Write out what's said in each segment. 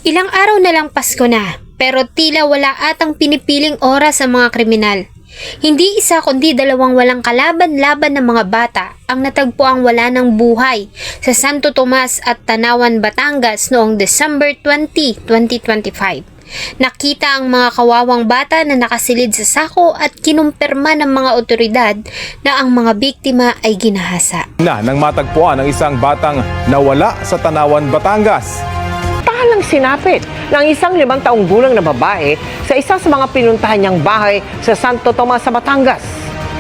Ilang araw na lang Pasko na, pero tila wala atang pinipiling oras ang mga kriminal. Hindi isa kundi dalawang walang kalaban-laban na mga bata ang natagpuang wala ng buhay sa Santo Tomas at Tanawan, Batangas noong December 20, 2025. Nakita ang mga kawawang bata na nakasilid sa sako at kinumpirma ng mga otoridad na ang mga biktima ay ginahasa. Nang matagpuan ang isang batang nawala sa Tanawan, Batangas. Tahalang sinapit ng isang 5 taong gulang na babae sa isa sa mga pinuntahan niyang bahay sa Santo Tomas sa Batangas.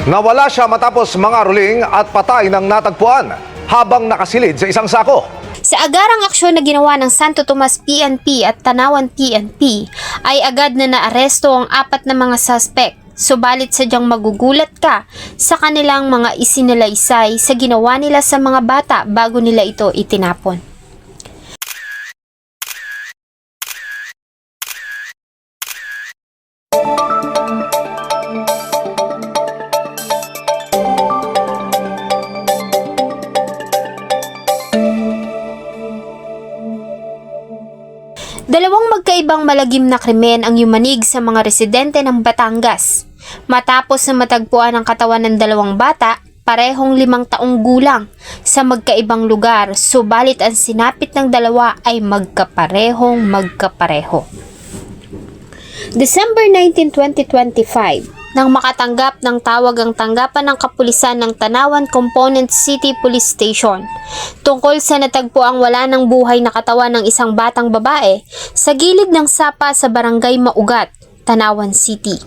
Nawala siya matapos mga ruling at patay ng natagpuan habang nakasilid sa isang sako. Sa agarang aksyon na ginawa ng Santo Tomas PNP at Tanawan PNP ay agad na naaresto ang 4 na mga suspect. Subalit sadyang magugulat ka sa kanilang mga isinalaysay sa ginawa nila sa mga bata bago nila ito itinapon. Dalawang magkaibang malagim na krimen ang yumanig sa mga residente ng Batangas. Matapos na matagpuan ang katawan ng dalawang bata, parehong 5 taong gulang, sa magkaibang lugar, subalit ang sinapit ng dalawa ay magkapareho. December 19, 2025, nang makatanggap ng tawag ang tanggapan ng kapulisan ng Tanawan Component City Police Station tungkol sa natagpuang wala ng buhay na katawan ng isang batang babae sa gilid ng sapa sa Barangay Maugat, Tanawan City.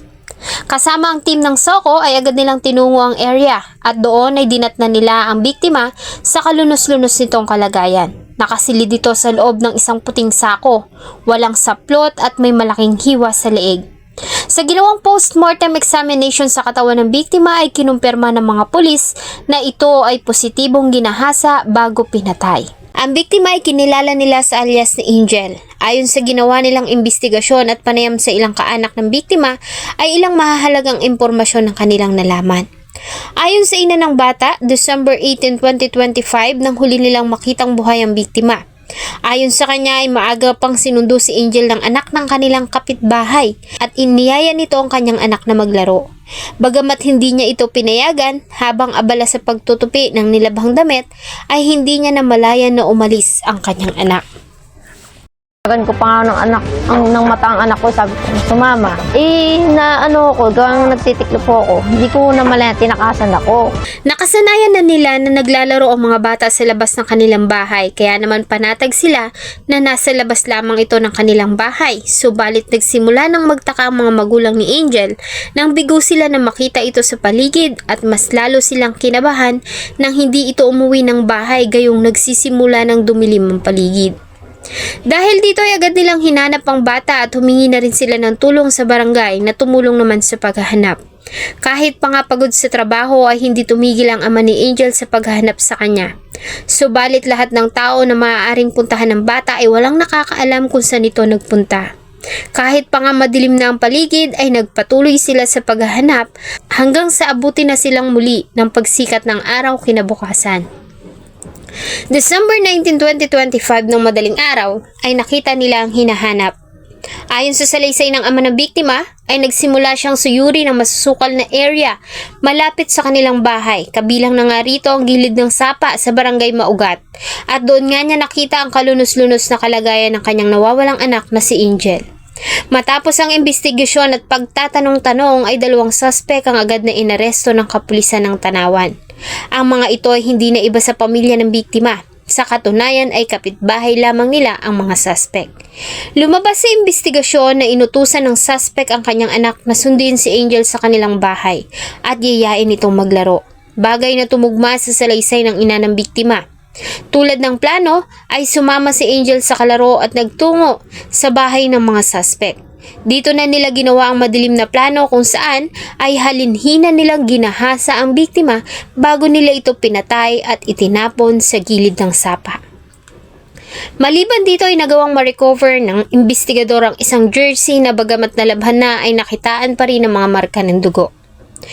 Kasama ang team ng SOCO ay agad nilang tinungo ang area at doon ay dinatnan nila ang biktima sa kalunos-lunos nitong kalagayan. Nakasilid dito sa loob ng isang puting sako, walang saplot at may malaking hiwa sa leeg. Sa ginawang post-mortem examination sa katawan ng biktima ay kinumpirma ng mga pulis na ito ay positibong ginahasa bago pinatay. Ang biktima ay kinilala nila sa alias ni Angel. Ayon sa ginawa nilang imbestigasyon at panayam sa ilang kaanak ng biktima ay ilang mahahalagang impormasyon ng kanilang nalaman. Ayon sa ina ng bata, December 18, 2025 nang huli nilang makitang buhay ang biktima. Ayon sa kanya ay maaga pang sinundo si Angel ng anak ng kanilang kapitbahay at iniyaya nito ang kanyang anak na maglaro. Bagamat hindi niya ito pinayagan, habang abala sa pagtutupi ng nilabhang damit ay hindi niya namalayan na umalis ang kanyang anak. Tagan ko pa nga ng anak, ng mata ang anak ko, sabi ko, sumama. Gawang nagtitiklo po ako. Hindi ko naman tinakasan ako. Nakasanayan na nila na naglalaro ang mga bata sa labas ng kanilang bahay, kaya naman panatag sila na nasa labas lamang ito ng kanilang bahay. Subalit nagsimula ng magtaka ang mga magulang ni Angel nang bigo sila na makita ito sa paligid at mas lalo silang kinabahan nang hindi ito umuwi ng bahay gayong nagsisimula ng dumilim ang paligid. Dahil dito ay agad nilang hinanap ang bata at humingi na rin sila ng tulong sa barangay na tumulong naman sa paghahanap. Kahit pa nga pagod sa trabaho ay hindi tumigil ang ama ni Angel sa paghahanap sa kanya. Subalit lahat ng tao na maaaring puntahan ng bata ay walang nakakaalam kung saan ito nagpunta. Kahit pa nga madilim na ang paligid ay nagpatuloy sila sa paghahanap hanggang sa abutin na silang muli ng pagsikat ng araw kinabukasan. December 19, 2025 ng madaling araw ay nakita nila ang hinahanap. Ayon sa salaysay ng ama ng biktima ay nagsimula siyang suyuri ng masusukal na area malapit sa kanilang bahay, kabilang na nga rito ang gilid ng sapa sa Barangay Maugat, at doon nga niya nakita ang kalunos-lunos na kalagayan ng kanyang nawawalang anak na si Angel. Matapos ang investigasyon at pagtatanong-tanong ay 2 suspek ang agad na inaresto ng kapulisan ng Tanawan. Ang mga ito ay hindi na iba sa pamilya ng biktima. Sa katunayan ay kapitbahay lamang nila ang mga suspek. Lumabas sa investigasyon na inutusan ng suspek ang kanyang anak na sundin si Angel sa kanilang bahay at yayain itong maglaro. Bagay na tumugma sa salaysay ng ina ng biktima. Tulad ng plano ay sumama si Angel sa kalaro at nagtungo sa bahay ng mga suspek. Dito na nila ginawa ang madilim na plano kung saan ay halinhina nilang ginahasa ang biktima bago nila ito pinatay at itinapon sa gilid ng sapa. Maliban dito ay nagawang ma-recover ng investigador ang isang jersey na bagamat nalabhan na ay nakitaan pa rin ang mga marka ng dugo.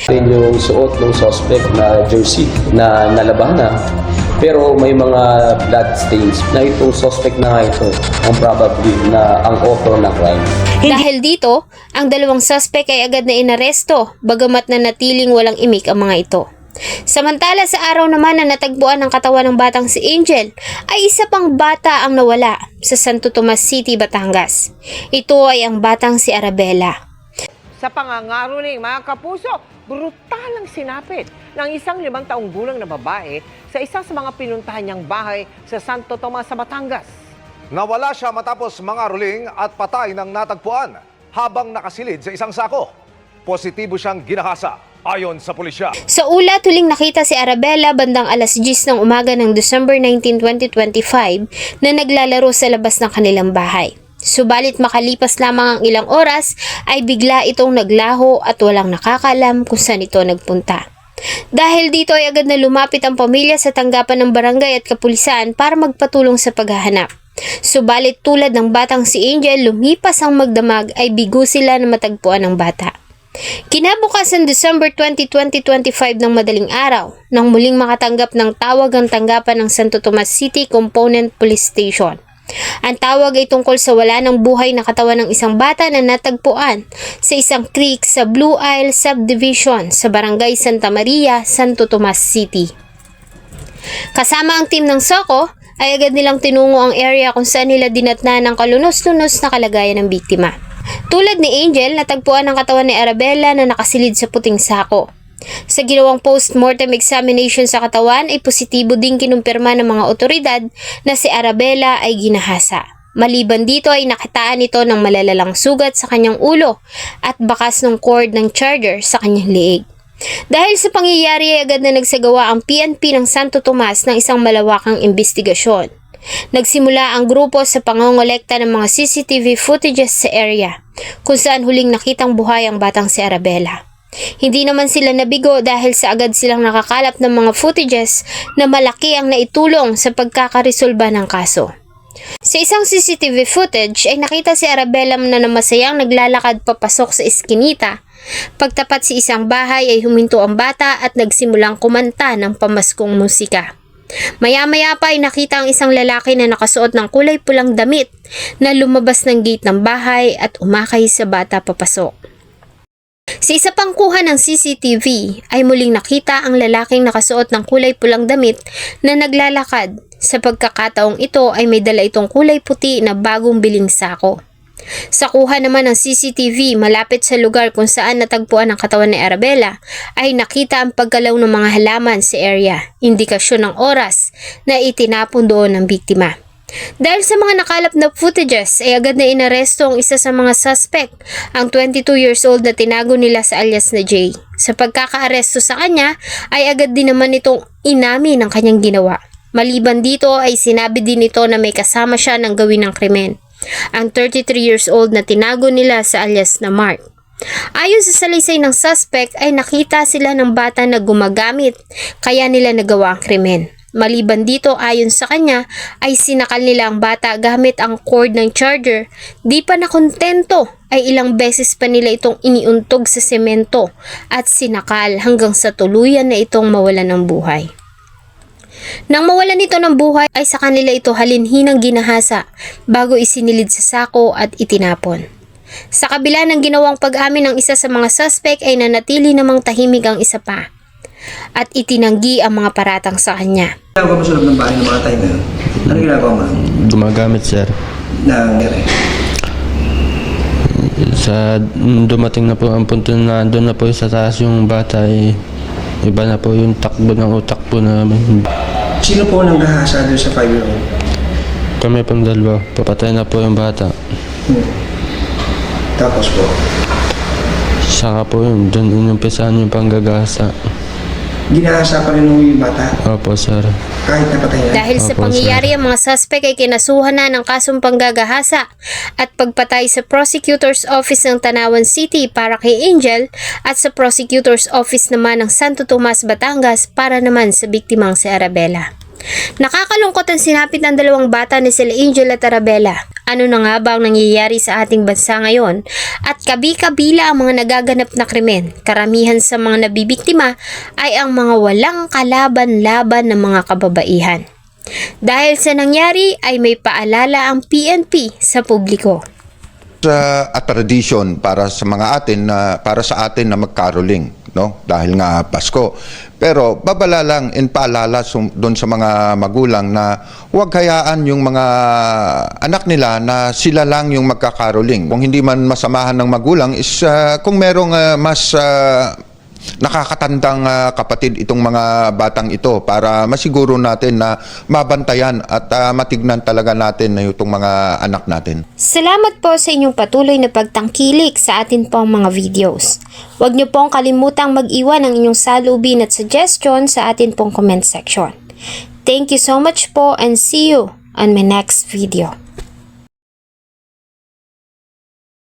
Rin yung suot ng suspect na jersey na nalabanan, pero may mga blood stains na itong suspect na nga ito ang probably na ang author ng crime. Dahil dito, ang dalawang suspect ay agad na inaresto, bagamat na natiling walang imik ang mga ito. Samantala sa araw naman na natagpuan ng katawan ng batang si Angel, ay isa pang bata ang nawala sa Santo Tomas City, Batangas. Ito ay ang batang si Arabella. Sa pangangaroling, mga kapuso, brutal ang sinapit ng isang 5 taong gulang na babae sa isa sa mga pinuntahan niyang bahay sa Santo Tomas sa Batangas. Nawala siya matapos mangaroling at patay ng natagpuan habang nakasilid sa isang sako. Positibo siyang ginahasa ayon sa pulisya. Sa ulat, huling nakita si Arabella bandang alas 10 ng umaga ng December 19, 2025 na naglalaro sa labas ng kanilang bahay. Subalit makalipas lamang ang ilang oras ay bigla itong naglaho at walang nakakalam kung saan ito nagpunta. Dahil dito ay agad na lumapit ang pamilya sa tanggapan ng barangay at kapulisan para magpatulong sa paghahanap. Subalit tulad ng batang si Angel, lumipas ang magdamag ay bigo sila na matagpuan ng bata. Kinabukasan December 20, 2025 ng madaling araw, nang muling makatanggap ng tawag ang tanggapan ng Santo Tomas City Component Police Station. Ang tawag ay tungkol sa wala ng buhay na katawan ng isang bata na natagpuan sa isang creek sa Blue Isle Subdivision sa Barangay Santa Maria, Santo Tomas City. Kasama ang team ng SOCO ay agad nilang tinungo ang area kung saan nila dinatnan ang kalunos-lunos na kalagayan ng biktima. Tulad ni Angel, natagpuan ang katawan ni Arabella na nakasilid sa puting sako. Sa ginawang post-mortem examination sa katawan ay positibo ding kinumpirma ng mga otoridad na si Arabella ay ginahasa. Maliban dito ay nakitaan ito ng malalalang sugat sa kanyang ulo at bakas ng cord ng charger sa kanyang liig. Dahil sa pangyayari ay agad na nagsagawa ang PNP ng Santo Tomas ng isang malawakang investigasyon. Nagsimula ang grupo sa pangongolekta ng mga CCTV footages sa area kung saan huling nakitang buhay ang batang si Arabella. Hindi naman sila nabigo dahil sa agad silang nakakalap ng mga footages na malaki ang naitulong sa pagkakaresolba ng kaso. Sa isang CCTV footage ay nakita si Arabella na namasayang naglalakad papasok sa eskinita. Pagtapat sa isang bahay ay huminto ang bata at nagsimulang kumanta ng pamaskong musika. Maya-maya pa ay nakita ang isang lalaki na nakasuot ng kulay pulang damit na lumabas ng gate ng bahay at umakay sa bata papasok. Sa isa pang kuha ng CCTV ay muling nakita ang lalaking nakasuot ng kulay pulang damit na naglalakad. Sa pagkakataong ito ay may dala itong kulay puti na bagong biling sako. Sa kuha naman ng CCTV malapit sa lugar kung saan natagpuan ang katawan ni Arabella ay nakita ang pagkalaw ng mga halaman sa area, indikasyon ng oras na itinapon doon ng biktima. Dahil sa mga nakalap na footages ay agad na inaresto ang isa sa mga suspect, ang 22 years old na tinago nila sa alias na Jay. Sa pagkakaaresto sa kanya ay agad din naman itong inamin ang kanyang ginawa. Maliban dito ay sinabi din ito na may kasama siya ng gawin ng krimen, ang 33 years old na tinago nila sa alias na Mark. Ayon sa salaysay ng suspect ay nakita sila ng bata na gumagamit kaya nila nagawa ang krimen. Maliban dito, ayon sa kanya, ay sinakal nila ang bata gamit ang cord ng charger. Di pa nakontento, ay ilang beses pa nila itong iniuntog sa semento at sinakal hanggang sa tuluyan na itong mawalan ng buhay. Nang mawalan ito ng buhay, ay sa kanila ito halinhinang ginahasa bago isinilid sa sako at itinapon. Sa kabila ng ginawang pag-amin ng isa sa mga suspect ay nanatili namang tahimik ang isa pa at itinanggi ang mga paratang sa kanya. Ginagawa mo sa loob ng bahay ng mga time na yun? Ano ginagawa mo? Gumagamit, sir. Na nangyari? Sa dumating na po ang punto na doon na po sa taas yung bata, iba na po yung takbo ng utak po namin. Sino po nang gahasa doon sa 5-year-old? Kami pang dalawa, papatay na po yung bata. Tapos po? Saka po yun, doon inumpisahan yung panggagasa. Ginahasa pa rin yung bata? Opo, sir. Kahit napatay na? Dahil sa Opo, pangyayari, ang mga suspect ay kinasuhan na ng kasong panggagahasa at pagpatay sa Prosecutor's Office ng Tanawan City para kay Angel at sa Prosecutor's Office naman ng Santo Tomas, Batangas para naman sa biktimang si Arabella. Nakakalungkot ang sinapit ng dalawang bata ni sila Angel at Arabella. Ano na nga ba ang nangyayari sa ating bansa ngayon? At kabi-kabila ang mga nagaganap na krimen. Karamihan sa mga nabibiktima ay ang mga walang kalaban-laban na mga kababaihan. Dahil sa nangyari ay may paalala ang PNP sa publiko. A tradition para sa mga atin na para sa atin na magkaroling, no, dahil nga Pasko. Pero babala lang in paalala doon sa mga magulang na huwag hayaan yung mga anak nila na sila lang yung magkakaroling. Kung hindi man masamahan ng magulang is kung merong mas nakakatandang kapatid itong mga batang ito para masiguro natin na mabantayan at matignan talaga natin na itong mga anak natin. Salamat po sa inyong patuloy na pagtangkilik sa atin pong mga videos. Huwag niyo pong kalimutang mag-iwan ng inyong salubin at suggestion sa atin pong comment section. Thank you so much po and see you on my next video.